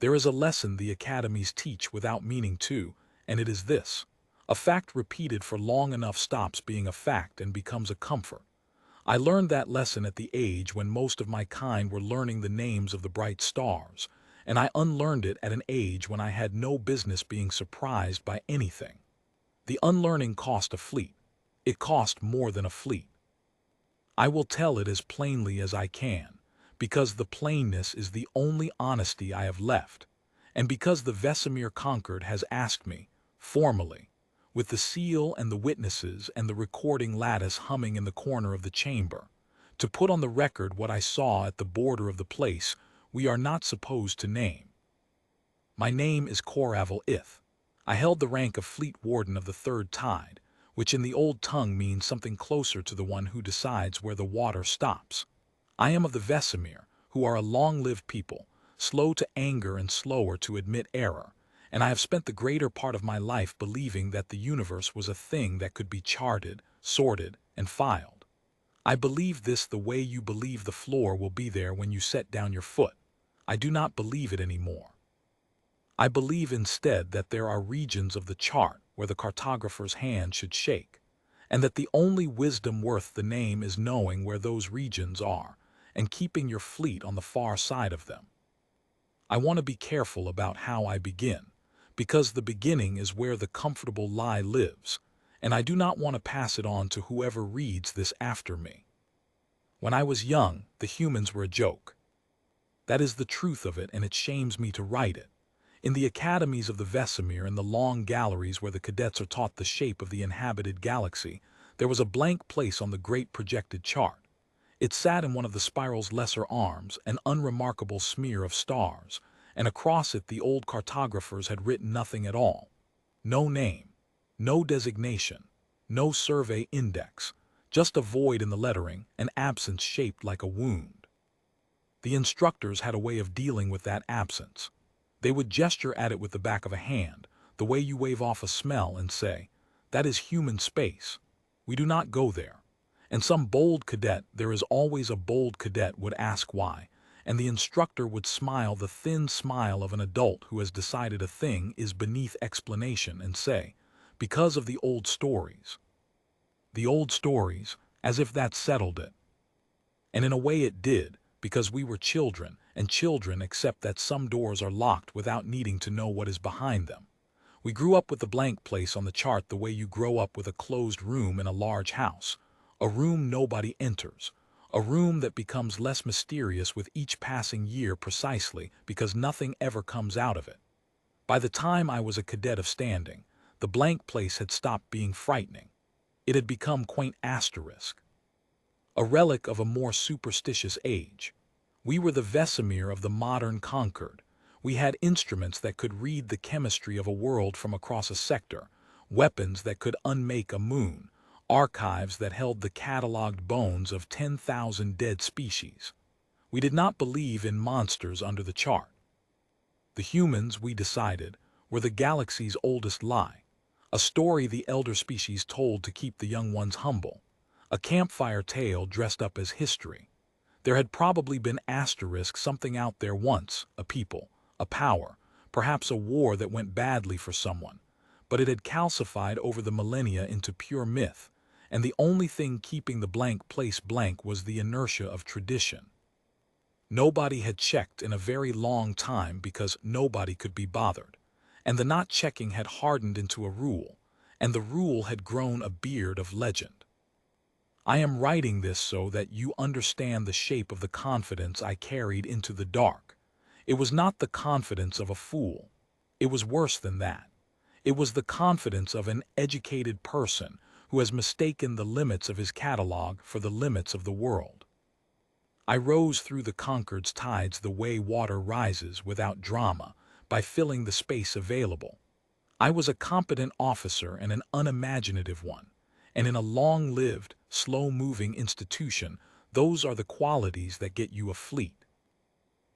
There is a lesson the academies teach without meaning to, and it is this. A fact repeated for long enough stops being a fact and becomes a comfort. I learned that lesson at the age when most of my kind were learning the names of the bright stars, and I unlearned it at an age when I had no business being surprised by anything. The unlearning cost a fleet. It cost more than a fleet. I will tell it as plainly as I can, because the plainness is the only honesty I have left, and because the Vesemir conquered has asked me, formally, with the seal and the witnesses and the recording lattice humming in the corner of the chamber, to put on the record what I saw at the border of the place we are not supposed to name. My name is Coravel Ith. I held the rank of Fleet Warden of the Third Tide, which in the old tongue means something closer to the one who decides where the water stops. I am of the Vesemir, who are a long-lived people, slow to anger and slower to admit error, and I have spent the greater part of my life believing that the universe was a thing that could be charted, sorted, and filed. I believe this the way you believe the floor will be there when you set down your foot. I do not believe it anymore. I believe instead that there are regions of the chart where the cartographer's hand should shake, and that the only wisdom worth the name is knowing where those regions are and keeping your fleet on the far side of them. I want to be careful about how I begin, because the beginning is where the comfortable lie lives, and I do not want to pass it on to whoever reads this after me. When I was young, the humans were a joke. That is the truth of it, and it shames me to write it. In the academies of the Vesemir and the long galleries where the cadets are taught the shape of the inhabited galaxy, there was a blank place on the great projected chart. It sat in one of the spiral's lesser arms, an unremarkable smear of stars, and across it the old cartographers had written nothing at all. No name, no designation, no survey index, just a void in the lettering, an absence shaped like a wound. The instructors had a way of dealing with that absence. They would gesture at it with the back of a hand, the way you wave off a smell and say, "That is human space. We do not go there." And some bold cadet, there is always a bold cadet, would ask why, and the instructor would smile the thin smile of an adult who has decided a thing is beneath explanation and say, "Because of the old stories." The old stories, as if that settled it. And in a way it did, because we were children, and children accept that some doors are locked without needing to know what is behind them. We grew up with the blank place on the chart the way you grow up with a closed room in a large house, a room nobody enters, a room that becomes less mysterious with each passing year precisely because nothing ever comes out of it. By the time I was a cadet of standing, the blank place had stopped being frightening. It had become quaint asterisk, a relic of a more superstitious age. We were the Vesemir of the modern conquered. We had instruments that could read the chemistry of a world from across a sector, weapons that could unmake a moon, archives that held the catalogued bones of 10,000 dead species. We did not believe in monsters under the chart. The humans, we decided, were the galaxy's oldest lie, a story the elder species told to keep the young ones humble, a campfire tale dressed up as history. There had probably been something out there once, a people, a power, perhaps a war that went badly for someone, but it had calcified over the millennia into pure myth, and the only thing keeping the blank place blank was the inertia of tradition. Nobody had checked in a very long time because nobody could be bothered, and the not checking had hardened into a rule, and the rule had grown a beard of legend. I am writing this so that you understand the shape of the confidence I carried into the dark. It was not the confidence of a fool. It was worse than that. It was the confidence of an educated person who has mistaken the limits of his catalog for the limits of the world. I rose through the conquered's tides the way water rises without drama, by filling the space available. I was a competent officer and an unimaginative one, and in a long-lived, slow-moving institution, those are the qualities that get you a fleet.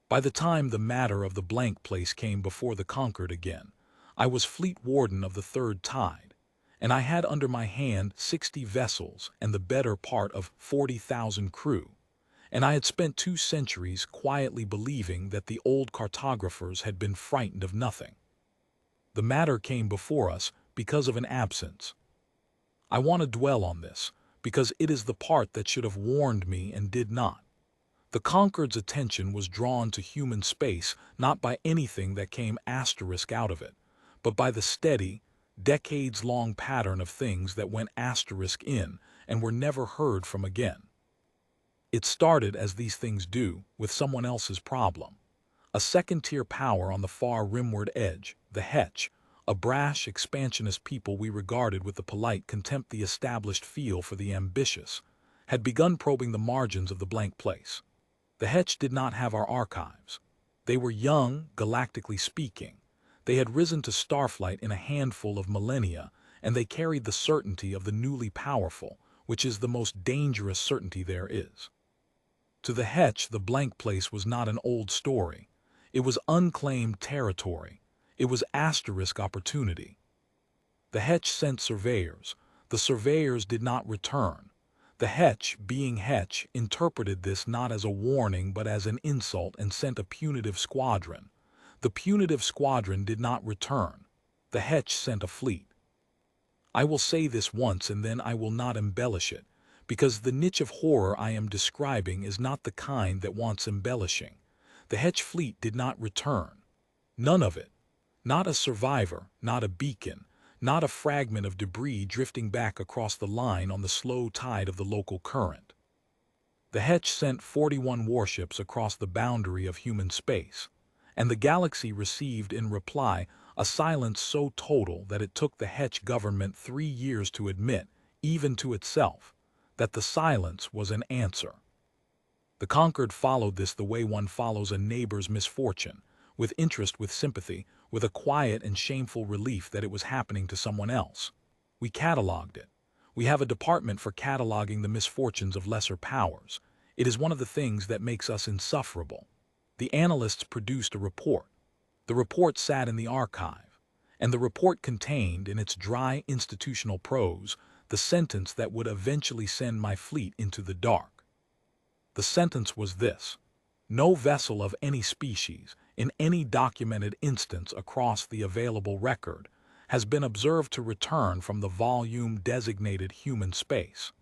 By the time the matter of the blank place came before the conquered again, I was fleet warden of the Third Tide, and I had under my hand 60 vessels and the better part of 40,000 crew, and I had spent 2 centuries quietly believing that the old cartographers had been frightened of nothing. The matter came before us because of an absence. I want to dwell on this, because it is the part that should have warned me and did not. The Concord's attention was drawn to human space not by anything that came asterisk out of it, but by the steady, decades-long pattern of things that went asterisk in and were never heard from again. It started, as these things do, with someone else's problem. A second-tier power on the far rimward edge, the Hetch, a brash, expansionist people we regarded with the polite contempt the established feel for the ambitious, had begun probing the margins of the blank place. The Hetch did not have our archives. They were young, galactically speaking. They had risen to starflight in a handful of millennia, and they carried the certainty of the newly powerful, which is the most dangerous certainty there is. To the Hetch, the blank place was not an old story. It was unclaimed territory. It was asterisk opportunity. The Hetch sent surveyors. The surveyors did not return. The Hetch, being Hetch, interpreted this not as a warning but as an insult and sent a punitive squadron. The punitive squadron did not return. The Hetch sent a fleet. I will say this once and then I will not embellish it, because the niche of horror I am describing is not the kind that wants embellishing. The Hetch fleet did not return. None of it. Not a survivor, not a beacon, not a fragment of debris drifting back across the line on the slow tide of the local current. The Hetch sent 41 warships across the boundary of human space, and the galaxy received in reply a silence so total that it took the Hetch government 3 years to admit, even to itself, that the silence was an answer. The Conquered followed this the way one follows a neighbor's misfortune, with interest, with sympathy, with a quiet and shameful relief that it was happening to someone else. We cataloged it. We have a department for cataloging the misfortunes of lesser powers. It is one of the things that makes us insufferable. The analysts produced a report. The report sat in the archive, and the report contained, in its dry institutional prose, the sentence that would eventually send my fleet into the dark. The sentence was this: no vessel of any species, in any documented instance across the available record, has been observed to return from the volume designated human space.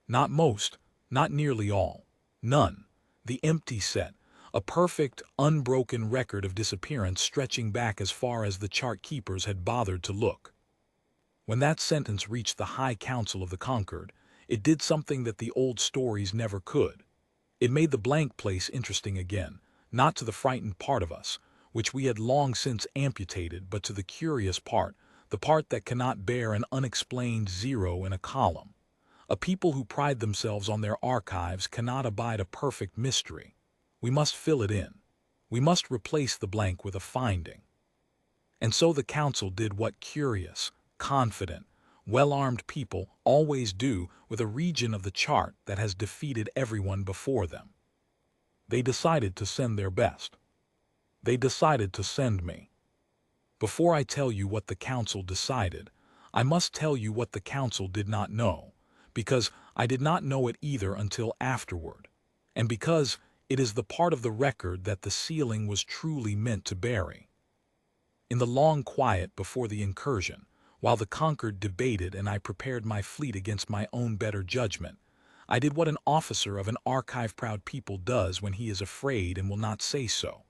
Not most, not nearly all, none. The empty set, a perfect, unbroken record of disappearance stretching back as far as the chart keepers had bothered to look. When that sentence reached the High Council of the Conquered, it did something that the old stories never could. It made the blank place interesting again, not to the frightened part of us, which we had long since amputated, but to the curious part, the part that cannot bear an unexplained zero in a column. A people who pride themselves on their archives cannot abide a perfect mystery. We must fill it in. We must replace the blank with a finding. And so the council did what curious, confident, well-armed people always do with a region of the chart that has defeated everyone before them. They decided to send their best. They decided to send me. Before I tell you what the council decided, I must tell you what the council did not know, because I did not know it either until afterward, and because it is the part of the record that the sealing was truly meant to bury. In the long quiet before the incursion, while the Conquered debated and I prepared my fleet against my own better judgment, I did what an officer of an archive-proud people does when he is afraid and will not say so.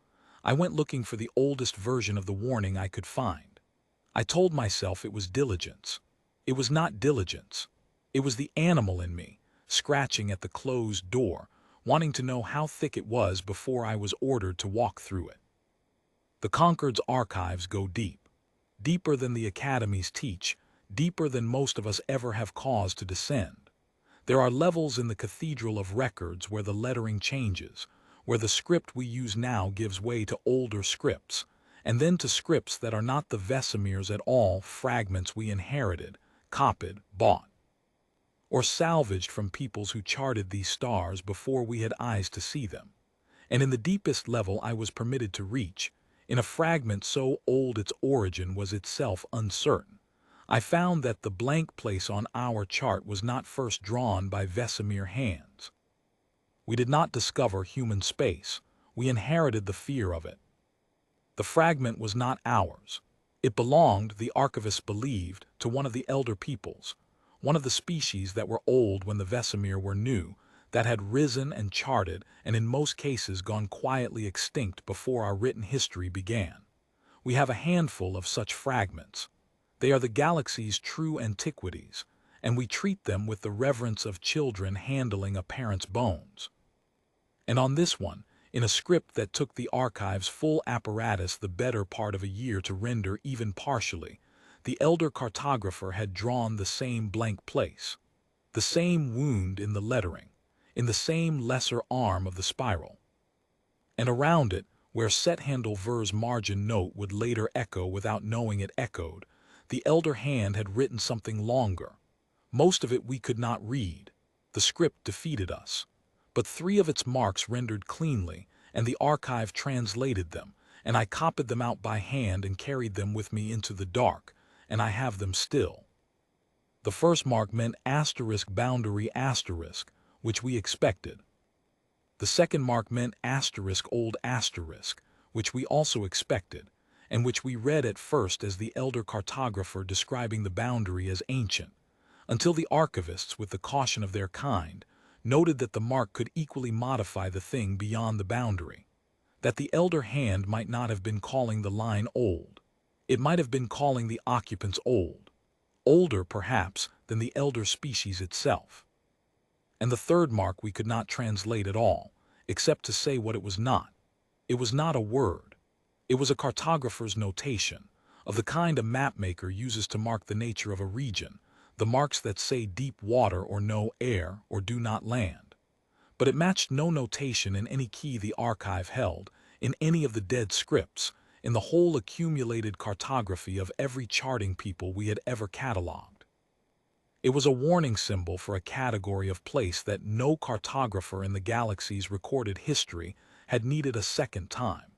I went looking for the oldest version of the warning I could find. I told myself it was diligence. It was not diligence. It was the animal in me, scratching at the closed door, wanting to know how thick it was before I was ordered to walk through it. The Conquered's archives go deep, deeper than the academies teach, deeper than most of us ever have cause to descend. There are levels in the cathedral of records where the lettering changes, where the script we use now gives way to older scripts, and then to scripts that are not the Vesemirs at all, fragments we inherited, copied, bought, or salvaged from peoples who charted these stars before we had eyes to see them. And in the deepest level I was permitted to reach, in a fragment so old its origin was itself uncertain, I found that the blank place on our chart was not first drawn by Vesemir hands. We did not discover human space. We inherited the fear of it. The fragment was not ours. It belonged, the archivists believed, to one of the elder peoples, one of the species that were old when the Vesemir were new, that had risen and charted and in most cases gone quietly extinct before our written history began. We have a handful of such fragments. They are the galaxy's true antiquities, and we treat them with the reverence of children handling a parent's bones. And on this one, in a script that took the archive's full apparatus the better part of a year to render even partially, the elder cartographer had drawn the same blank place, the same wound in the lettering, in the same lesser arm of the spiral. And around it, where Sethandel Ver's margin note would later echo without knowing it echoed, the elder hand had written something longer. Most of it we could not read. The script defeated us. But 3 of its marks rendered cleanly, and the archive translated them, and I copied them out by hand and carried them with me into the dark, and I have them still. The first mark meant *boundary*, which we expected. The second mark meant *old*, which we also expected, and which we read at first as the elder cartographer describing the boundary as ancient, until the archivists, with the caution of their kind, noted that the mark could equally modify the thing beyond the boundary, that the elder hand might not have been calling the line old. It might have been calling the occupants old, older perhaps than the elder species itself. And the third mark we could not translate at all, except to say what it was not. It was not a word. It was a cartographer's notation, of the kind a mapmaker uses to mark the nature of a region, the marks that say deep water or no air or do not land. But it matched no notation in any key the archive held, in any of the dead scripts, in the whole accumulated cartography of every charting people we had ever catalogued. It was a warning symbol for a category of place that no cartographer in the galaxy's recorded history had needed a second time.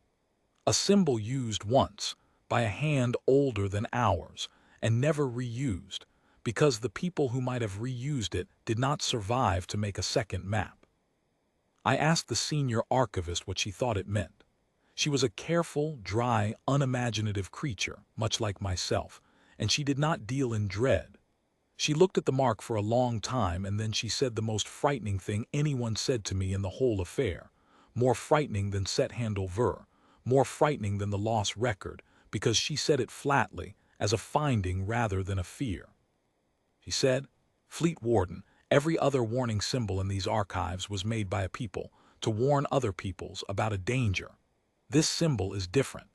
A symbol used once, by a hand older than ours, and never reused, because the people who might have reused it did not survive to make a second map. I asked the senior archivist what she thought it meant. She was a careful, dry, unimaginative creature, much like myself, and she did not deal in dread. She looked at the mark for a long time, and then she said the most frightening thing anyone said to me in the whole affair, more frightening than Sethandel Ver, more frightening than the lost record, because she said it flatly, as a finding rather than a fear. He said, "Fleet Warden, every other warning symbol in these archives was made by a people to warn other peoples about a danger. This symbol is different.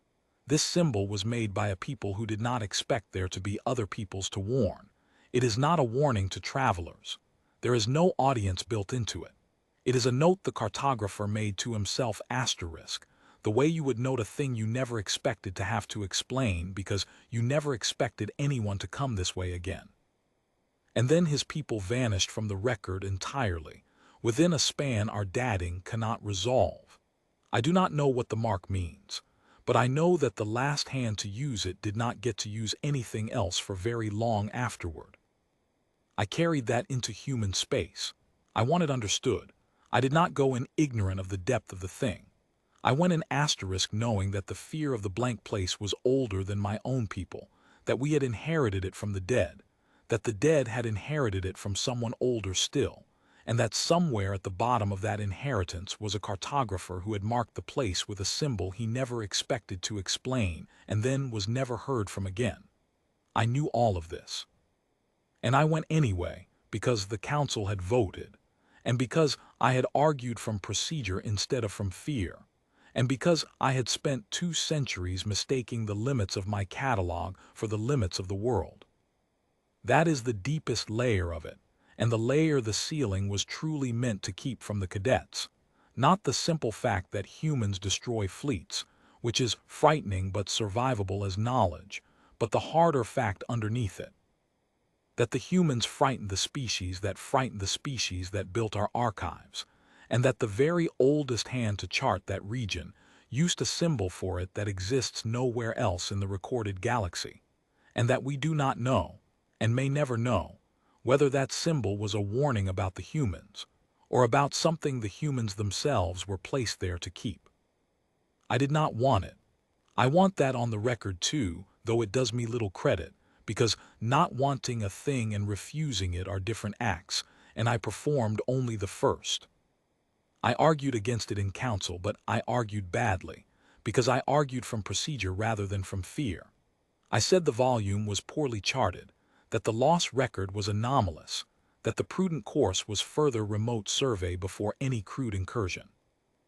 This symbol was made by a people who did not expect there to be other peoples to warn. It is not a warning to travelers. There is no audience built into it. It is a note the cartographer made to himself *, the way you would note a thing you never expected to have to explain because you never expected anyone to come this way again. And then his people vanished from the record entirely, within a span our dating cannot resolve. I do not know what the mark means, but I know that the last hand to use it did not get to use anything else for very long afterward. I carried that into human space. I want it understood. I did not go in ignorant of the depth of the thing. I went in * knowing that the fear of the blank place was older than my own people, that we had inherited it from the dead, that the dead had inherited it from someone older still, and that somewhere at the bottom of that inheritance was a cartographer who had marked the place with a symbol he never expected to explain and then was never heard from again. I knew all of this. And I went anyway, because the council had voted, and because I had argued from procedure instead of from fear, and because I had spent 2 centuries mistaking the limits of my catalog for the limits of the world. That is the deepest layer of it, and the layer the ceiling was truly meant to keep from the cadets, not the simple fact that humans destroy fleets, which is frightening but survivable as knowledge, but the harder fact underneath it. That the humans frightened the species that built our archives, and that the very oldest hand to chart that region used a symbol for it that exists nowhere else in the recorded galaxy, and that we do not know, and may never know, whether that symbol was a warning about the humans, or about something the humans themselves were placed there to keep. I did not want it. I want that on the record too, though it does me little credit, because not wanting a thing and refusing it are different acts, and I performed only the first. I argued against it in council, but I argued badly, because I argued from procedure rather than from fear. I said the volume was poorly charted, that the loss record was anomalous, that the prudent course was further remote survey before any crude incursion.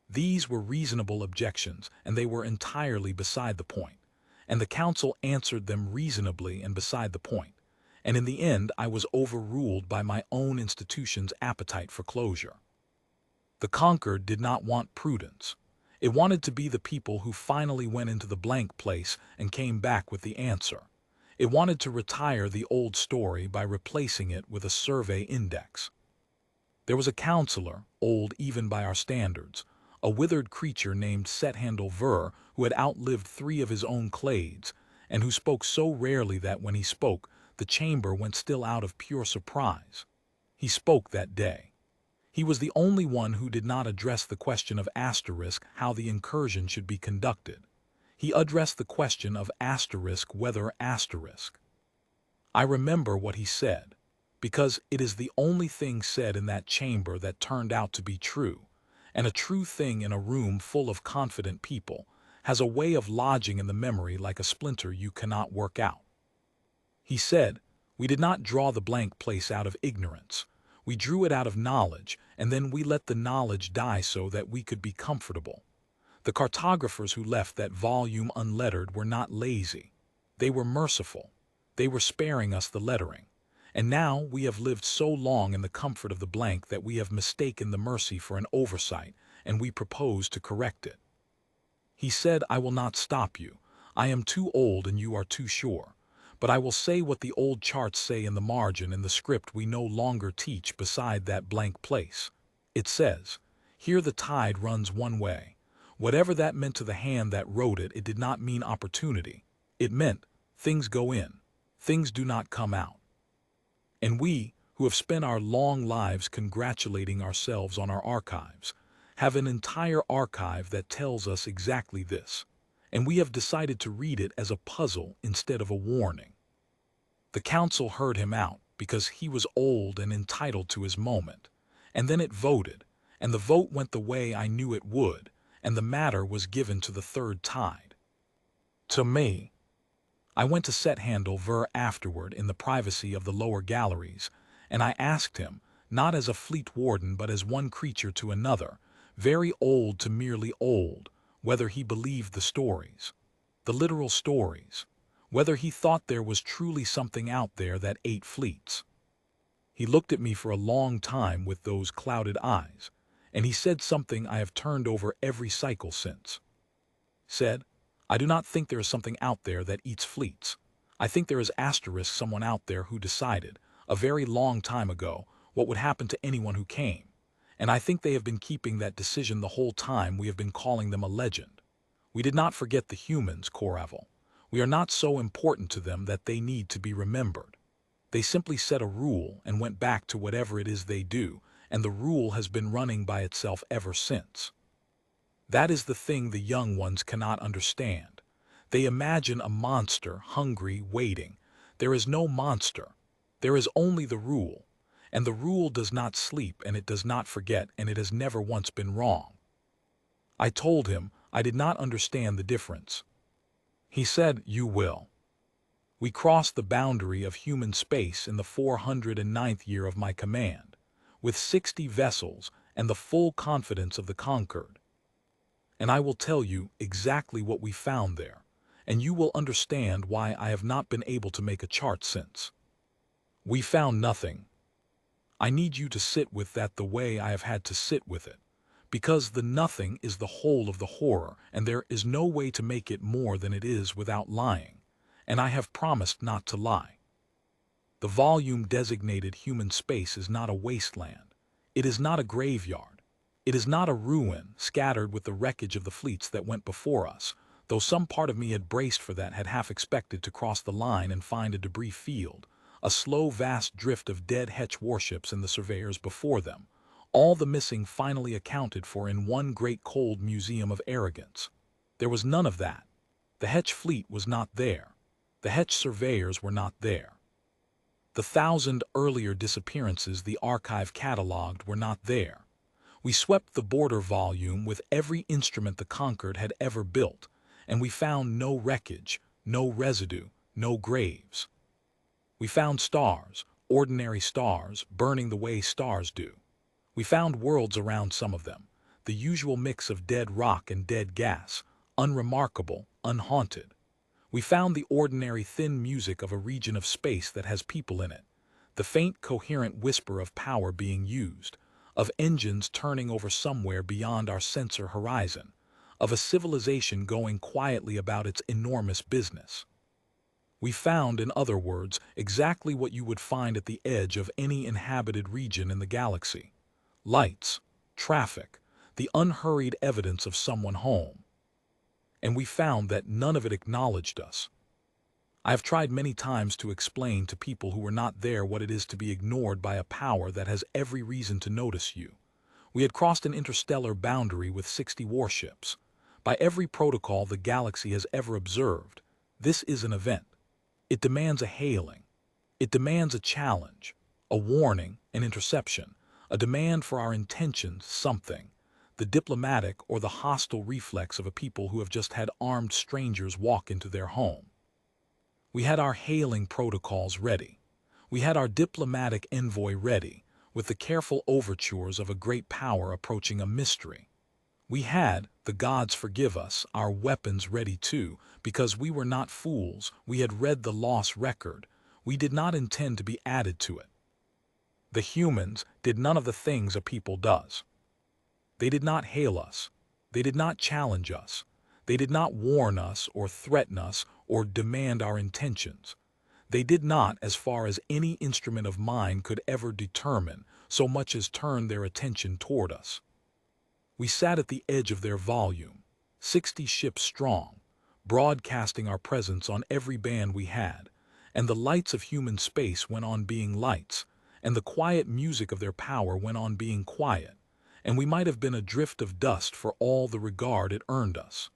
These were reasonable objections, and they were entirely beside the point, and the council answered them reasonably and beside the point, and in the end I was overruled by my own institution's appetite for closure. The conquered did not want prudence. It wanted to be the people who finally went into the blank place and came back with the answer. It wanted to retire the old story by replacing it with a survey index. There was a counselor, old even by our standards, a withered creature named Sethandle Ver, who had outlived 3 of his own clades, and who spoke so rarely that when he spoke, the chamber went still out of pure surprise. He spoke that day. He was the only one who did not address the question of how the incursion should be conducted. He addressed the question of whether. I remember what he said, because it is the only thing said in that chamber that turned out to be true, and a true thing in a room full of confident people has a way of lodging in the memory like a splinter you cannot work out. He said, "We did not draw the blank place out of ignorance. We drew it out of knowledge, and then we let the knowledge die so that we could be comfortable. The cartographers who left that volume unlettered were not lazy. They were merciful. They were sparing us the lettering. And now we have lived so long in the comfort of the blank that we have mistaken the mercy for an oversight, and we propose to correct it." He said, "I will not stop you. I am too old and you are too sure. But I will say what the old charts say in the margin in the script we no longer teach beside that blank place. It says, 'Here the tide runs one way.' Whatever that meant to the hand that wrote it, it did not mean opportunity. It meant things go in, things do not come out. And we, who have spent our long lives congratulating ourselves on our archives, have an entire archive that tells us exactly this. And we have decided to read it as a puzzle instead of a warning." The council heard him out because he was old and entitled to his moment, and then it voted, and the vote went the way I knew it would, and the matter was given to the third tide. To me. I went to Sethandle Ver afterward in the privacy of the lower galleries, and I asked him, not as a fleet warden but as one creature to another, very old to merely old, whether he believed the stories, the literal stories, whether he thought there was truly something out there that ate fleets. He looked at me for a long time with those clouded eyes, and he said something I have turned over every cycle since. Said, "I do not think there is something out there that eats fleets. I think there is someone out there who decided, a very long time ago, what would happen to anyone who came. And I think they have been keeping that decision the whole time we have been calling them a legend. We did not forget the humans, Coravel. We are not so important to them that they need to be remembered. They simply set a rule and went back to whatever it is they do, and the rule has been running by itself ever since. That is the thing the young ones cannot understand. They imagine a monster, hungry, waiting. There is no monster. There is only the rule. And the rule does not sleep, and it does not forget, and it has never once been wrong." I told him I did not understand the difference. He said, "You will." We crossed the boundary of human space in the 409th year of my command, with 60 vessels and the full confidence of the conquered. And I will tell you exactly what we found there, and you will understand why I have not been able to make a chart since. We found nothing. I need you to sit with that the way I have had to sit with it, because the nothing is the whole of the horror, and there is no way to make it more than it is without lying, and I have promised not to lie. The volume designated human space is not a wasteland. It is not a graveyard. It is not a ruin scattered with the wreckage of the fleets that went before us, though some part of me had braced for that, had half expected to cross the line and find a debris field, a slow vast drift of dead Hetch warships and the surveyors before them, All the missing finally accounted for in one great cold museum of arrogance. There was none of that. The Hetch fleet was not there. The Hetch surveyors were not there. The 1,000 earlier disappearances the archive catalogued were not there. We swept the border volume with every instrument the Conquered had ever built, and we found no wreckage, no residue, no graves. We found stars, ordinary stars, burning the way stars do. We found worlds around some of them, the usual mix of dead rock and dead gas, unremarkable, unhaunted. We found the ordinary thin music of a region of space that has people in it, the faint coherent whisper of power being used, of engines turning over somewhere beyond our sensor horizon, of a civilization going quietly about its enormous business. We found, in other words, exactly what you would find at the edge of any inhabited region in the galaxy. Lights, traffic, the unhurried evidence of someone home. And we found that none of it acknowledged us. I have tried many times to explain to people who were not there what it is to be ignored by a power that has every reason to notice you. We had crossed an interstellar boundary with 60 warships. By every protocol the galaxy has ever observed, this is an event. It demands a hailing. It demands a challenge, a warning, an interception, a demand for our intentions, something. The diplomatic or the hostile reflex of a people who have just had armed strangers walk into their home. We had our hailing protocols ready. We had our diplomatic envoy ready, with the careful overtures of a great power approaching a mystery. We had, the gods forgive us, our weapons ready too, because we were not fools. We had read the lost record. We did not intend to be added to it. The humans did none of the things a people does. They did not hail us. They did not challenge us. They did not warn us or threaten us or demand our intentions. They did not, as far as any instrument of mine could ever determine, so much as turn their attention toward us. We sat at the edge of their volume, 60 ships strong, broadcasting our presence on every band we had, and the lights of human space went on being lights, and the quiet music of their power went on being quiet, and we might have been a drift of dust for all the regard it earned us.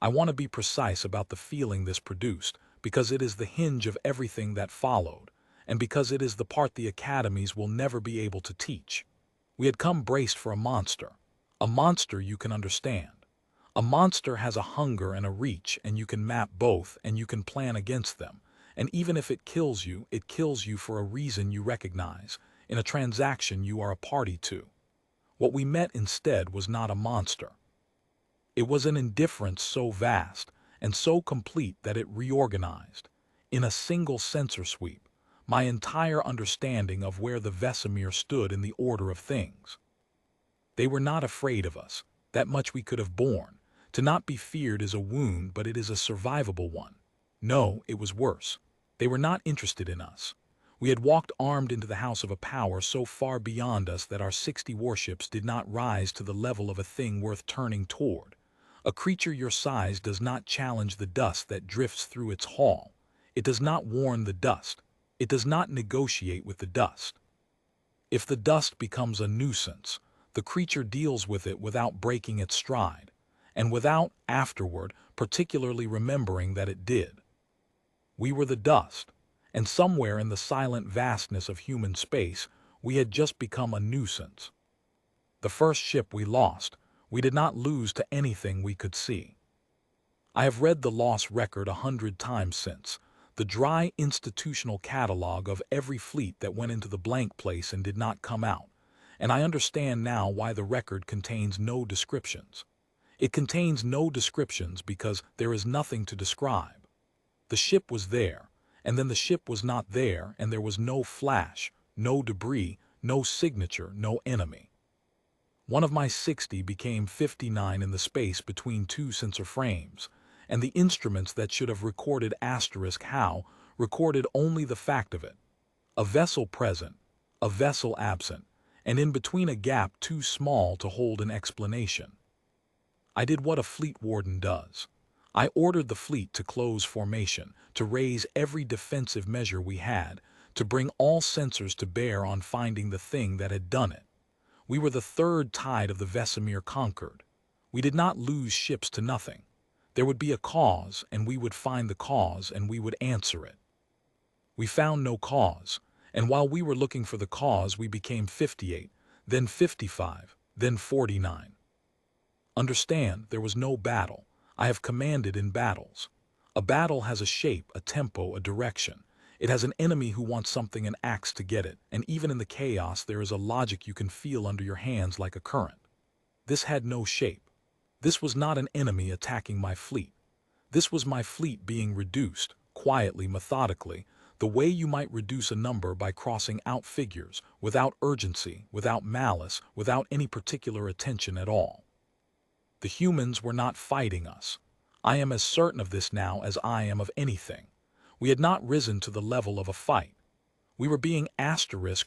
I want to be precise about the feeling this produced, because it is the hinge of everything that followed, and because it is the part the academies will never be able to teach. We had come braced for a monster you can understand. A monster has a hunger and a reach, and you can map both, and you can plan against them, and even if it kills you for a reason you recognize, in a transaction you are a party to. What we met instead was not a monster. It was an indifference so vast and so complete that it reorganized, in a single sensor sweep, my entire understanding of where the Vesemir stood in the order of things. They were not afraid of us, that much we could have borne. To not be feared is a wound, but it is a survivable one. No, it was worse. They were not interested in us. We had walked armed into the house of a power so far beyond us that our 60 warships did not rise to the level of a thing worth turning toward. A creature your size does not challenge the dust that drifts through its hall. It does not warn the dust. It does not negotiate with the dust. If the dust becomes a nuisance, the creature deals with it without breaking its stride, and without, afterward, particularly remembering that it did. We were the dust, and somewhere in the silent vastness of human space, we had just become a nuisance. The first ship we lost, we did not lose to anything we could see. I have read the lost record 100 times since, the dry institutional catalog of every fleet that went into the blank place and did not come out, and I understand now why the record contains no descriptions. It contains no descriptions because there is nothing to describe. The ship was there, and then the ship was not there, and there was no flash, no debris, no signature, no enemy. One of my 60 became 59 in the space between two sensor frames, and the instruments that should have recorded *how recorded only the fact of it. A vessel present, a vessel absent, and in between a gap too small to hold an explanation. I did what a fleet warden does. I ordered the fleet to close formation, to raise every defensive measure we had, to bring all sensors to bear on finding the thing that had done it. We were the third tide of the Vesemir conquered. We did not lose ships to nothing. There would be a cause, and we would find the cause, and we would answer it. We found no cause, and while we were looking for the cause, we became 58, then 55, then 49. Understand, there was no battle. I have commanded in battles. A battle has a shape, a tempo, a direction. It has an enemy who wants something and acts to get it, and even in the chaos there is a logic you can feel under your hands like a current. This had no shape. This was not an enemy attacking my fleet. This was my fleet being reduced, quietly, methodically, the way you might reduce a number by crossing out figures, without urgency, without malice, without any particular attention at all. The humans were not fighting us. I am as certain of this now as I am of anything. We had not risen to the level of a fight. We were being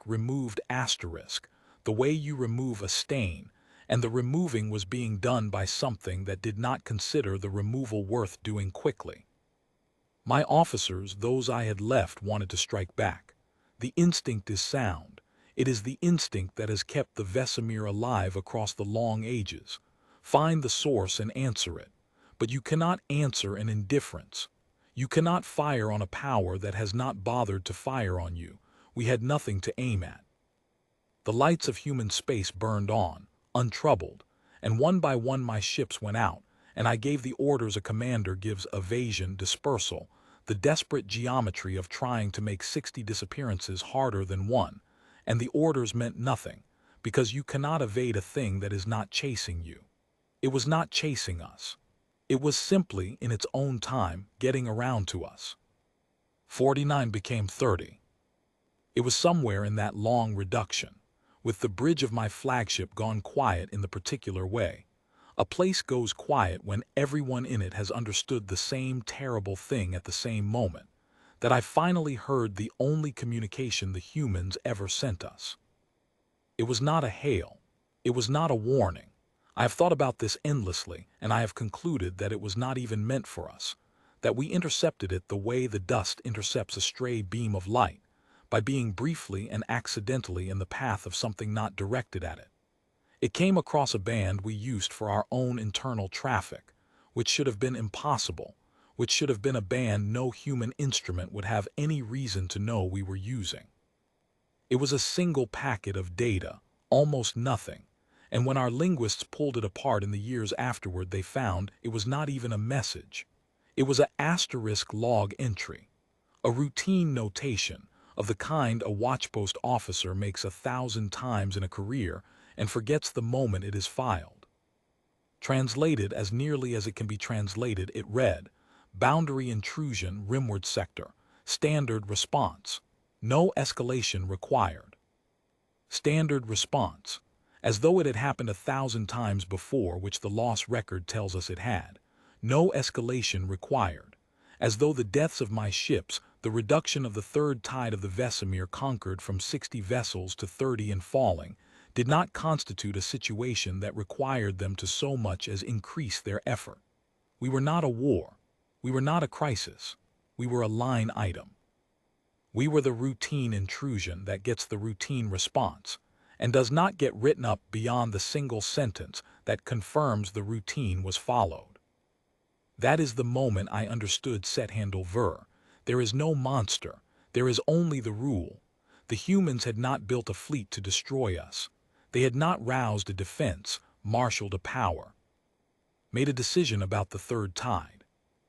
removed the way you remove a stain, and the removing was being done by something that did not consider the removal worth doing quickly. My officers, those I had left, wanted to strike back. The instinct is sound. It is the instinct that has kept the Vesemir alive across the long ages. Find the source and answer it. But you cannot answer an indifference. You cannot fire on a power that has not bothered to fire on you. We had nothing to aim at. The lights of human space burned on, untroubled, and one by one my ships went out, and I gave the orders a commander gives: evasion, dispersal, the desperate geometry of trying to make 60 disappearances harder than one, and the orders meant nothing, because you cannot evade a thing that is not chasing you. It was not chasing us. It was simply, in its own time, getting around to us. 49 became 30. It was somewhere in that long reduction, with the bridge of my flagship gone quiet in the particular way. A place goes quiet when everyone in it has understood the same terrible thing at the same moment, that I finally heard the only communication the humans ever sent us. It was not a hail. It was not a warning. I have thought about this endlessly, and I have concluded that it was not even meant for us, that we intercepted it the way the dust intercepts a stray beam of light, by being briefly and accidentally in the path of something not directed at it. It came across a band we used for our own internal traffic, which should have been impossible, which should have been a band no human instrument would have any reason to know we were using. It was a single packet of data, almost nothing, and when our linguists pulled it apart in the years afterward, they found it was not even a message. It was a * log entry, a routine notation of the kind a watchpost officer makes 1,000 times in a career and forgets the moment it is filed. Translated as nearly as it can be translated, it read, "Boundary intrusion, rimward sector, standard response, no escalation required." Standard response, as though it had happened 1,000 times before, which the loss record tells us it had. No escalation required, as though the deaths of my ships, the reduction of the third tide of the Vesemir conquered from 60 vessels to 30 and falling, did not constitute a situation that required them to so much as increase their effort. We were not a war. We were not a crisis. We were a line item. We were the routine intrusion that gets the routine response, and does not get written up beyond the single sentence that confirms the routine was followed. That is the moment I understood set handle ver. There is no monster. There is only the rule. The humans had not built a fleet to destroy us. They had not roused a defense, marshaled a power, made a decision about the third tide.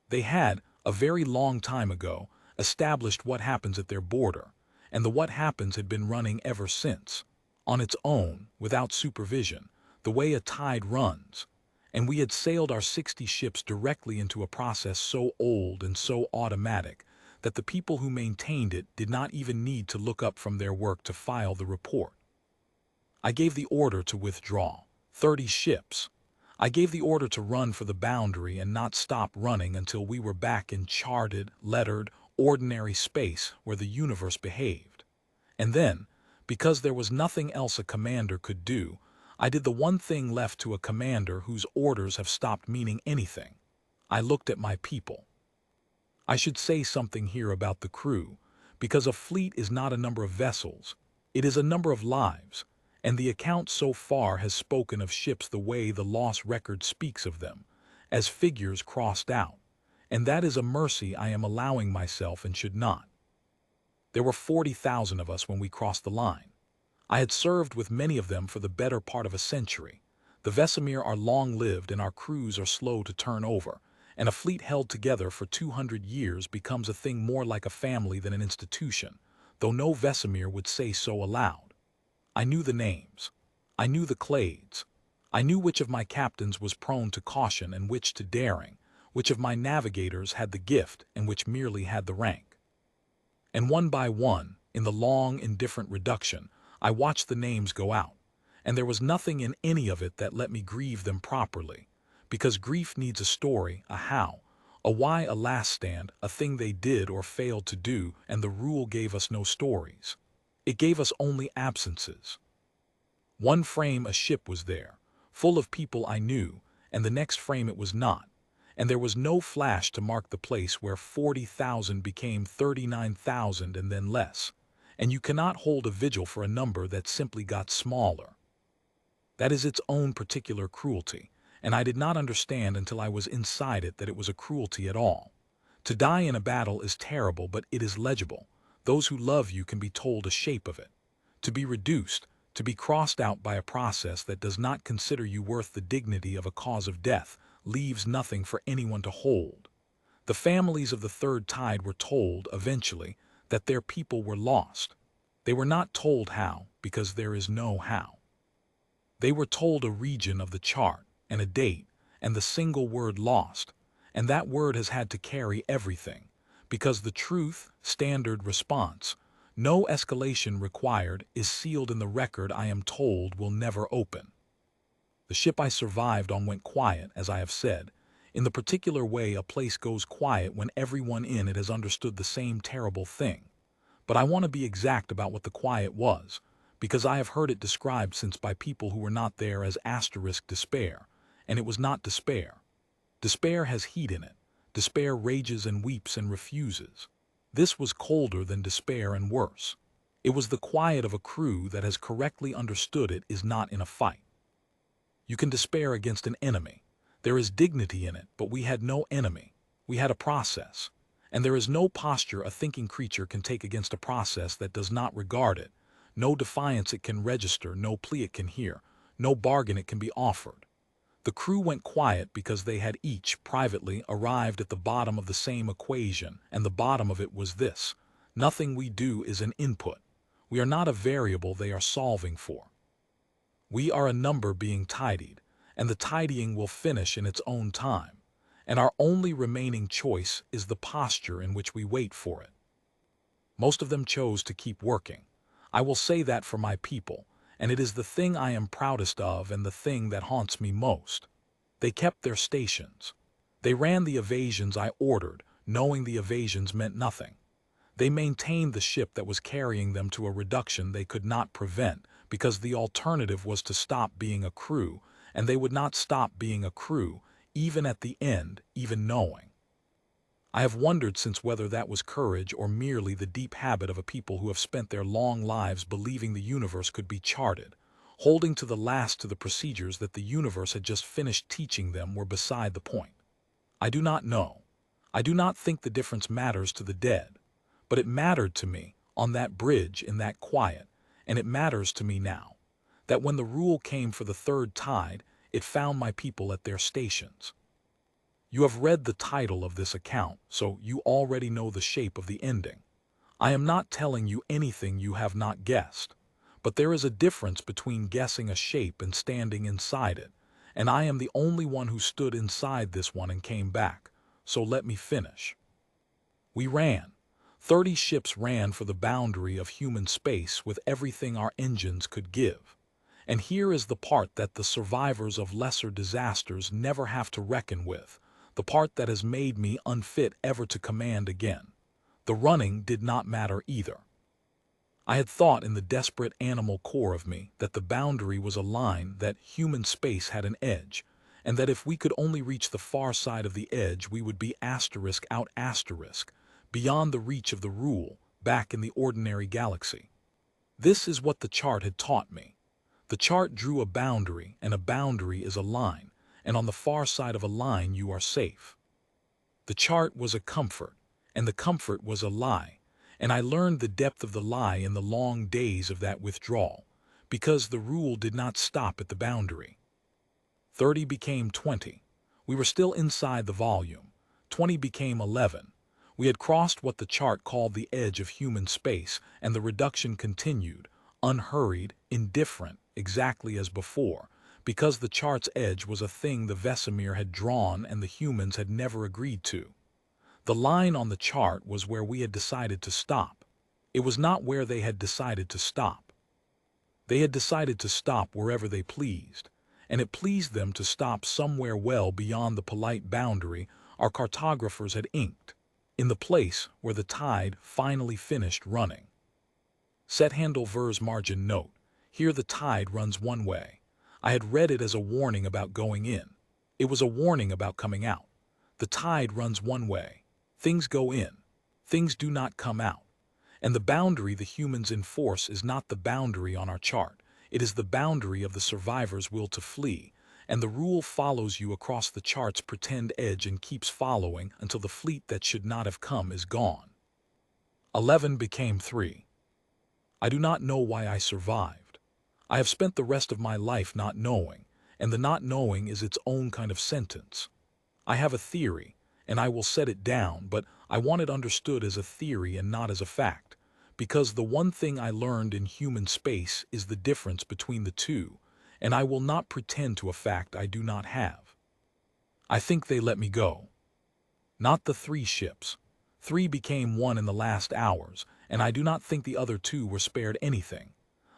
They had, a very long time ago, established what happens at their border, and the what happens had been running ever since, on its own, without supervision, the way a tide runs, and we had sailed our 60 ships directly into a process so old and so automatic that the people who maintained it did not even need to look up from their work to file the report. I gave the order to withdraw, 30 ships. I gave the order to run for the boundary and not stop running until we were back in charted, lettered, ordinary space where the universe behaved. And then, because there was nothing else a commander could do, I did the one thing left to a commander whose orders have stopped meaning anything. I looked at my people. I should say something here about the crew, because a fleet is not a number of vessels. It is a number of lives, And the account so far has spoken of ships the way the lost record speaks of them, as figures crossed out. And that is a mercy I am allowing myself and should not. There were 40,000 of us when we crossed the line. I had served with many of them for the better part of a century. The Vesemir are long-lived and our crews are slow to turn over, and a fleet held together for 200 years becomes a thing more like a family than an institution, though no Vesemir would say so aloud. I knew the names. I knew the clades. I knew which of my captains was prone to caution and which to daring, which of my navigators had the gift and which merely had the rank. And one by one, in the long, indifferent reduction, I watched the names go out, and there was nothing in any of it that let me grieve them properly, because grief needs a story, a how, a why, a last stand, a thing they did or failed to do, and the rule gave us no stories. It gave us only absences. One frame a ship was there, full of people I knew, and the next frame it was not, and there was no flash to mark the place where 40,000 became 39,000 and then less, and you cannot hold a vigil for a number that simply got smaller. That is its own particular cruelty, and I did not understand until I was inside it that it was a cruelty at all. To die in a battle is terrible, but it is legible. Those who love you can be told a shape of it. To be reduced, to be crossed out by a process that does not consider you worth the dignity of a cause of death, leaves nothing for anyone to hold. The families of the third tide were told, eventually, that their people were lost. They were not told how, because there is no how. They were told a region of the chart, and a date, and the single word lost, and that word has had to carry everything, because the truth, standard response, no escalation required, is sealed in the record I am told will never open. The ship I survived on went quiet, as I have said, in the particular way a place goes quiet when everyone in it has understood the same terrible thing. But I want to be exact about what the quiet was, because I have heard it described since by people who were not there as despair, and it was not despair. Despair has heat in it. Despair rages and weeps and refuses. This was colder than despair and worse. It was the quiet of a crew that has correctly understood it is not in a fight. You can despair against an enemy. There is dignity in it, but we had no enemy. We had a process. And there is no posture a thinking creature can take against a process that does not regard it, no defiance it can register, no plea it can hear, no bargain it can be offered. The crew went quiet because they had each, privately, arrived at the bottom of the same equation, and the bottom of it was this: nothing we do is an input. We are not a variable they are solving for. We are a number being tidied, and the tidying will finish in its own time, and our only remaining choice is the posture in which we wait for it. Most of them chose to keep working. I will say that for my people, and it is the thing I am proudest of and the thing that haunts me most. They kept their stations. They ran the evasions I ordered, knowing the evasions meant nothing. They maintained the ship that was carrying them to a reduction they could not prevent, because the alternative was to stop being a crew, and they would not stop being a crew, even at the end, even knowing. I have wondered since whether that was courage or merely the deep habit of a people who have spent their long lives believing the universe could be charted, holding to the last to the procedures that the universe had just finished teaching them were beside the point. I do not know. I do not think the difference matters to the dead, but it mattered to me, on that bridge in that quiet, and it matters to me now, that when the rule came for the third tide, it found my people at their stations. You have read the title of this account, so you already know the shape of the ending. I am not telling you anything you have not guessed, but there is a difference between guessing a shape and standing inside it, and I am the only one who stood inside this one and came back, so let me finish. We ran. 30 ships ran for the boundary of human space with everything our engines could give. And here is the part that the survivors of lesser disasters never have to reckon with, the part that has made me unfit ever to command again. The running did not matter either. I had thought in the desperate animal core of me that the boundary was a line, that human space had an edge, and that if we could only reach the far side of the edge we would be **, beyond the reach of the rule, back in the ordinary galaxy. This is what the chart had taught me. The chart drew a boundary, and a boundary is a line, and on the far side of a line you are safe. The chart was a comfort, and the comfort was a lie, and I learned the depth of the lie in the long days of that withdrawal, because the rule did not stop at the boundary. 30 became 20. We were still inside the volume. 20 became 11. We had crossed what the chart called the edge of human space, and the reduction continued, unhurried, indifferent, exactly as before, because the chart's edge was a thing the Vesemir had drawn and the humans had never agreed to. The line on the chart was where we had decided to stop. It was not where they had decided to stop. They had decided to stop wherever they pleased, and it pleased them to stop somewhere well beyond the polite boundary our cartographers had inked, in the place where the tide finally finished running. Set handle Ver's margin note. Here the tide runs one way. I had read it as a warning about going in. It was a warning about coming out. The tide runs one way. Things go in. Things do not come out. And the boundary the humans enforce is not the boundary on our chart. It is the boundary of the survivor's will to flee, and the rule follows you across the chart's pretend edge and keeps following until the fleet that should not have come is gone. 11 became 3. I do not know why I survived. I have spent the rest of my life not knowing, and the not knowing is its own kind of sentence. I have a theory, and I will set it down, but I want it understood as a theory and not as a fact, because the one thing I learned in human space is the difference between the two, and I will not pretend to a fact I do not have. I think they let me go. Not the 3 ships. 3 became 1 in the last hours, and I do not think the other 2 were spared anything.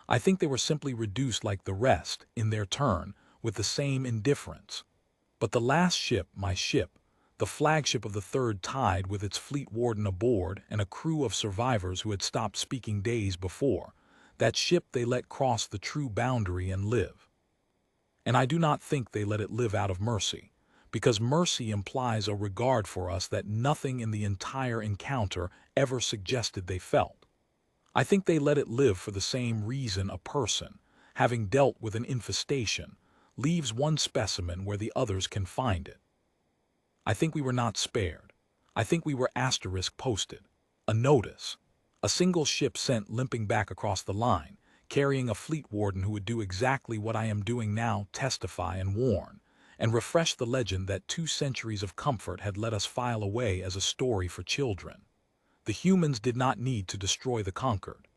I think they were simply reduced like the rest, in their turn, with the same indifference. But the last ship, my ship, the flagship of the third tide with its fleet warden aboard and a crew of survivors who had stopped speaking days before, that ship they let cross the true boundary and live. And I do not think they let it live out of mercy, because mercy implies a regard for us that nothing in the entire encounter ever suggested they felt. I think they let it live for the same reason a person, having dealt with an infestation, leaves one specimen where the others can find it. I think we were not spared. I think we were asterisk posted. A notice. A single ship sent limping back across the line, carrying a fleet warden who would do exactly what I am doing now, testify and warn, and refresh the legend that 2 centuries of comfort had let us file away as a story for children. The humans did not need to destroy the conquered.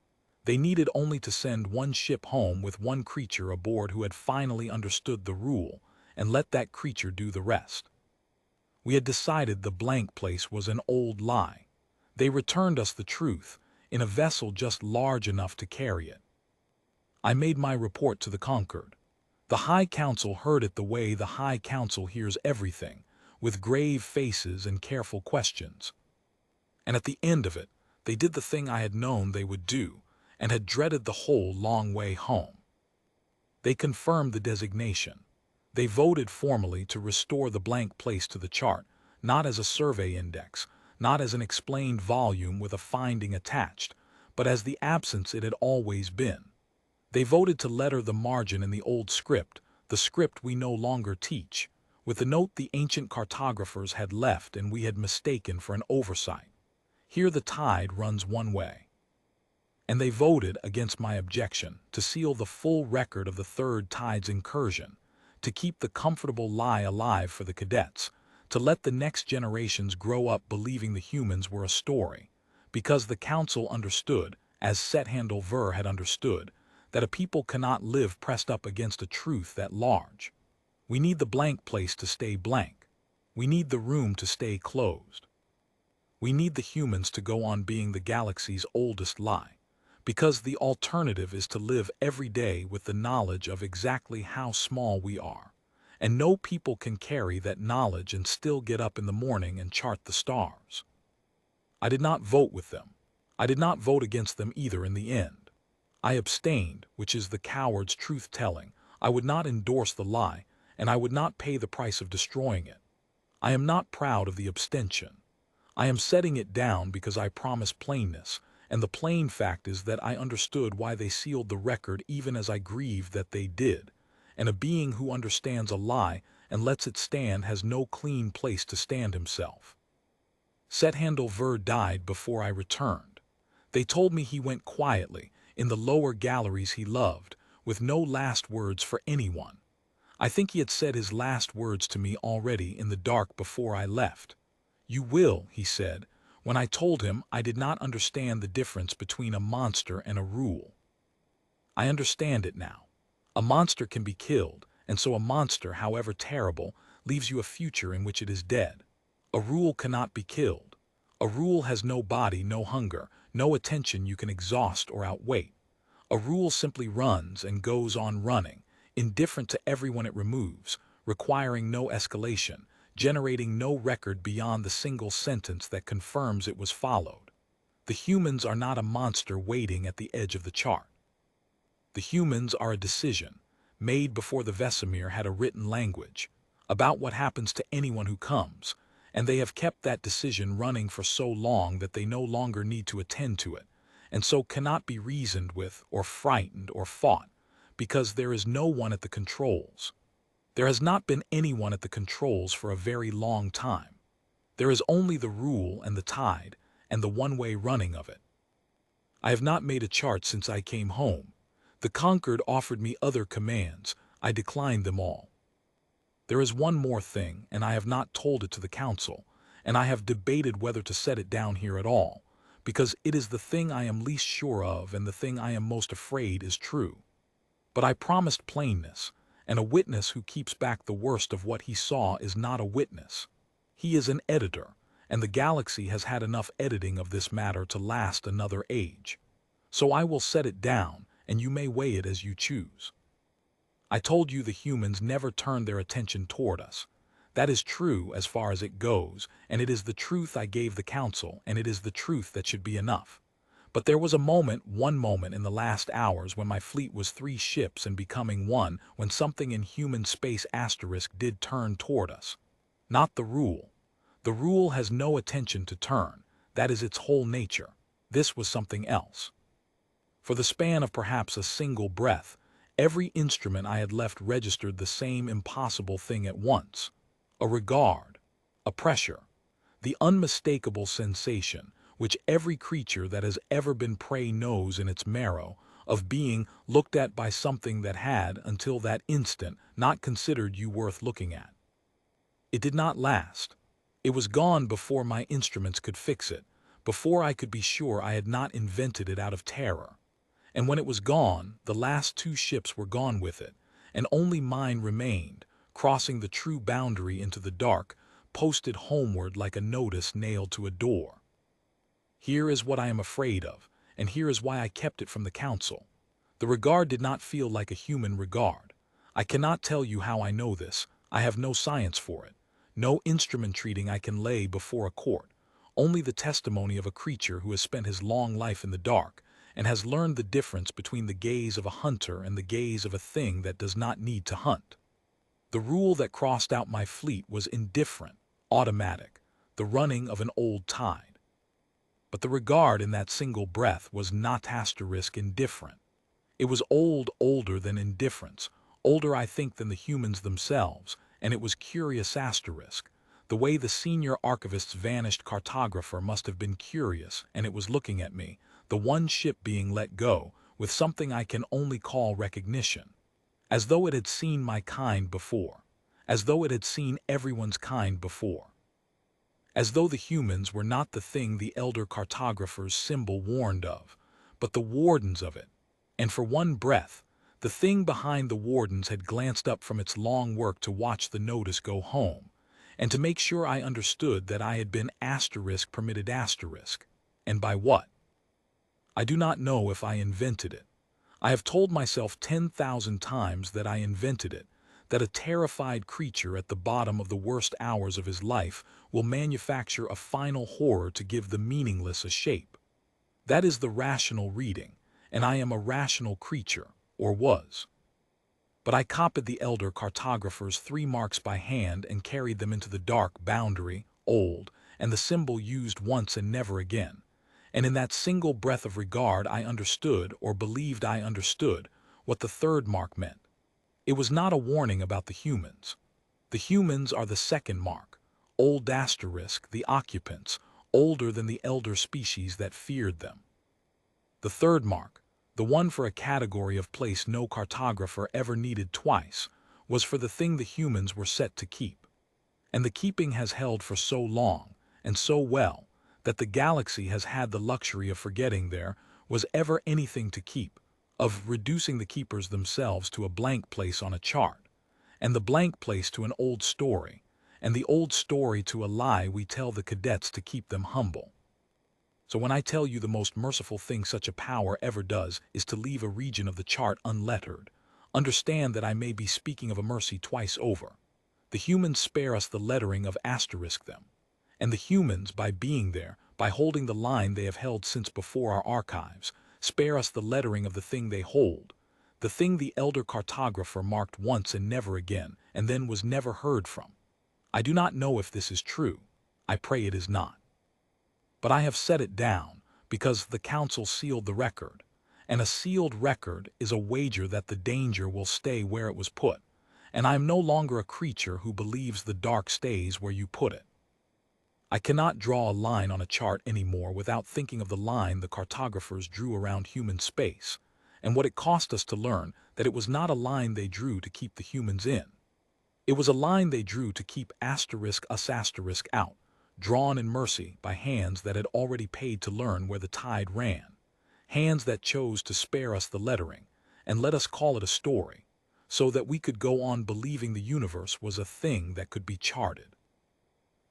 They needed only to send 1 ship home with 1 creature aboard who had finally understood the rule, and let that creature do the rest. We had decided the blank place was an old lie. They returned us the truth, in a vessel just large enough to carry it. I made my report to the conquered. The High Council heard it the way the High Council hears everything, with grave faces and careful questions. And at the end of it, they did the thing I had known they would do, and had dreaded the whole long way home. They confirmed the designation. They voted formally to restore the blank place to the chart, not as a survey index, not as an explained volume with a finding attached, but as the absence it had always been. They voted to letter the margin in the old script, the script we no longer teach, with the note the ancient cartographers had left and we had mistaken for an oversight. Here the tide runs one way. And they voted, against my objection, to seal the full record of the third tide's incursion, to keep the comfortable lie alive for the cadets, to let the next generations grow up believing the humans were a story, because the council understood, as Set Handle Ver had understood, that a people cannot live pressed up against a truth that large. We need the blank place to stay blank. We need the room to stay closed. We need the humans to go on being the galaxy's oldest lie, because the alternative is to live every day with the knowledge of exactly how small we are, and no people can carry that knowledge and still get up in the morning and chart the stars. I did not vote with them. I did not vote against them either in the end. I abstained, which is the coward's truth-telling. I would not endorse the lie, and I would not pay the price of destroying it. I am not proud of the abstention. I am setting it down because I promise plainness, and the plain fact is that I understood why they sealed the record even as I grieved that they did, and a being who understands a lie and lets it stand has no clean place to stand himself. Sethandle Ver died before I returned. They told me he went quietly, in the lower galleries he loved, with no last words for anyone. I think he had said his last words to me already in the dark before I left. "You will," he said, when I told him I did not understand the difference between a monster and a rule. I understand it now. A monster can be killed, and so a monster, however terrible, leaves you a future in which it is dead. A rule cannot be killed. A rule has no body, no hunger, no attention you can exhaust or outwait. A rule simply runs and goes on running, indifferent to everyone it removes, requiring no escalation, generating no record beyond the single sentence that confirms it was followed. The humans are not a monster waiting at the edge of the chart. The humans are a decision, made before the Vesemir had a written language, about what happens to anyone who comes, and they have kept that decision running for so long that they no longer need to attend to it, and so cannot be reasoned with or frightened or fought, because there is no one at the controls. There has not been anyone at the controls for a very long time. There is only the rule and the tide, and the one-way running of it. I have not made a chart since I came home. The Conquered offered me other commands. I declined them all. There is one more thing, and I have not told it to the council, and I have debated whether to set it down here at all, because it is the thing I am least sure of and the thing I am most afraid is true. But I promised plainness, and a witness who keeps back the worst of what he saw is not a witness. He is an editor, and the galaxy has had enough editing of this matter to last another age. So I will set it down, and you may weigh it as you choose. I told you the humans never turned their attention toward us. That is true as far as it goes, and it is the truth I gave the council, and it is the truth that should be enough. But there was one moment in the last hours when my fleet was 3 ships and becoming 1, when something in human space asterisk did turn toward us. Not the rule. The rule has no attention to turn. That is its whole nature. This was something else. For the span of perhaps a single breath, every instrument I had left registered the same impossible thing at once. A regard, a pressure, the unmistakable sensation, which every creature that has ever been prey knows in its marrow, of being looked at by something that had, until that instant, not considered you worth looking at. It did not last. It was gone before my instruments could fix it, before I could be sure I had not invented it out of terror. And when it was gone, the last 2 ships were gone with it, and only mine remained, crossing the true boundary into the dark, posted homeward like a notice nailed to a door. Here is what I am afraid of, and here is why I kept it from the council. The regard did not feel like a human regard. I cannot tell you how I know this. I have no science for it, no instrument treating I can lay before a court, only the testimony of a creature who has spent his long life in the dark, and has learned the difference between the gaze of a hunter and the gaze of a thing that does not need to hunt. The rule that crossed out my fleet was indifferent, automatic, the running of an old tide. But the regard in that single breath was not asterisk indifferent. It was older than indifference, older I think than the humans themselves, and it was curious asterisk. The way the senior archivist's vanished cartographer must have been curious, and it was looking at me, the one ship being let go, with something I can only call recognition. As though it had seen my kind before. As though it had seen everyone's kind before. As though the humans were not the thing the elder cartographer's symbol warned of, but the wardens of it. And for one breath, the thing behind the wardens had glanced up from its long work to watch the notice go home, and to make sure I understood that I had been asterisk permitted asterisk. And by what? I do not know if I invented it. I have told myself 10,000 times that I invented it, that a terrified creature at the bottom of the worst hours of his life will manufacture a final horror to give the meaningless a shape. That is the rational reading, and I am a rational creature, or was. But I copied the elder cartographer's 3 marks by hand and carried them into the dark boundary, old, and the symbol used once and never again. And in that single breath of regard I understood, or believed I understood, what the third mark meant. It was not a warning about the humans. The humans are the second mark, old asterisk, the occupants, older than the elder species that feared them. The third mark, the one for a category of place no cartographer ever needed twice, was for the thing the humans were set to keep. And the keeping has held for so long, and so well, that the galaxy has had the luxury of forgetting there was ever anything to keep, of reducing the keepers themselves to a blank place on a chart, and the blank place to an old story, and the old story to a lie we tell the cadets to keep them humble. So when I tell you the most merciful thing such a power ever does is to leave a region of the chart unlettered, understand that I may be speaking of a mercy twice over. The humans spare us the lettering of asterisk them. And the humans, by being there, by holding the line they have held since before our archives, spare us the lettering of the thing they hold, the thing the elder cartographer marked once and never again, and then was never heard from. I do not know if this is true. I pray it is not. But I have set it down, because the council sealed the record, and a sealed record is a wager that the danger will stay where it was put, and I am no longer a creature who believes the dark stays where you put it. I cannot draw a line on a chart anymore without thinking of the line the cartographers drew around human space, and what it cost us to learn that it was not a line they drew to keep the humans in. It was a line they drew to keep asterisk us asterisk out, drawn in mercy by hands that had already paid to learn where the tide ran, hands that chose to spare us the lettering, and let us call it a story, so that we could go on believing the universe was a thing that could be charted.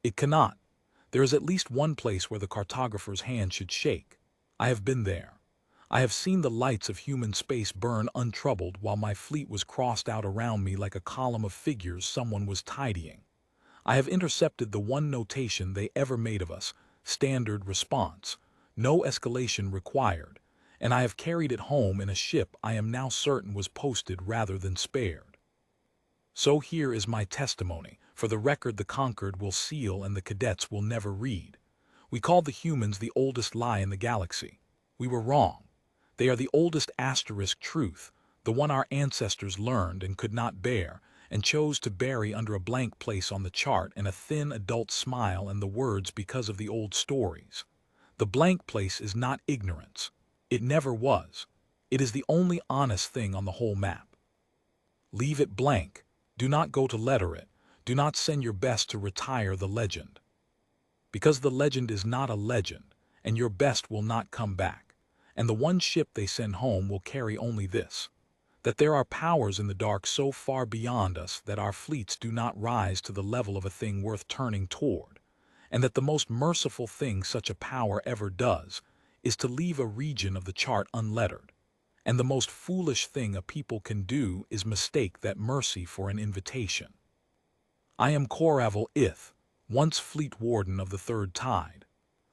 It cannot. There is at least one place where the cartographer's hand should shake. I have been there. I have seen the lights of human space burn untroubled while my fleet was crossed out around me like a column of figures someone was tidying. I have intercepted the one notation they ever made of us, standard response, no escalation required, and I have carried it home in a ship I am now certain was posted rather than spared. So here is my testimony, for the record the conquered will seal and the cadets will never read. We called the humans the oldest lie in the galaxy. We were wrong. They are the oldest asterisk truth, the one our ancestors learned and could not bear, and chose to bury under a blank place on the chart and a thin adult smile and the words because of the old stories. The blank place is not ignorance. It never was. It is the only honest thing on the whole map. Leave it blank. Do not go to letter it. Do not send your best to retire the legend. Because the legend is not a legend, and your best will not come back, and the one ship they send home will carry only this: that there are powers in the dark so far beyond us that our fleets do not rise to the level of a thing worth turning toward, and that the most merciful thing such a power ever does is to leave a region of the chart unlettered, and the most foolish thing a people can do is mistake that mercy for an invitation. I am Coravel Ith, once fleet warden of the third tide.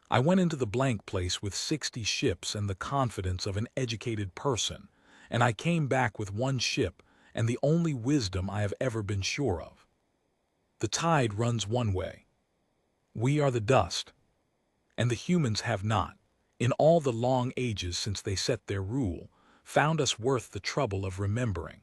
I went into the blank place with 60 ships and the confidence of an educated person, and I came back with one ship and the only wisdom I have ever been sure of. The tide runs one way. We are the dust, and the humans have not, in all the long ages since they set their rule, found us worth the trouble of remembering.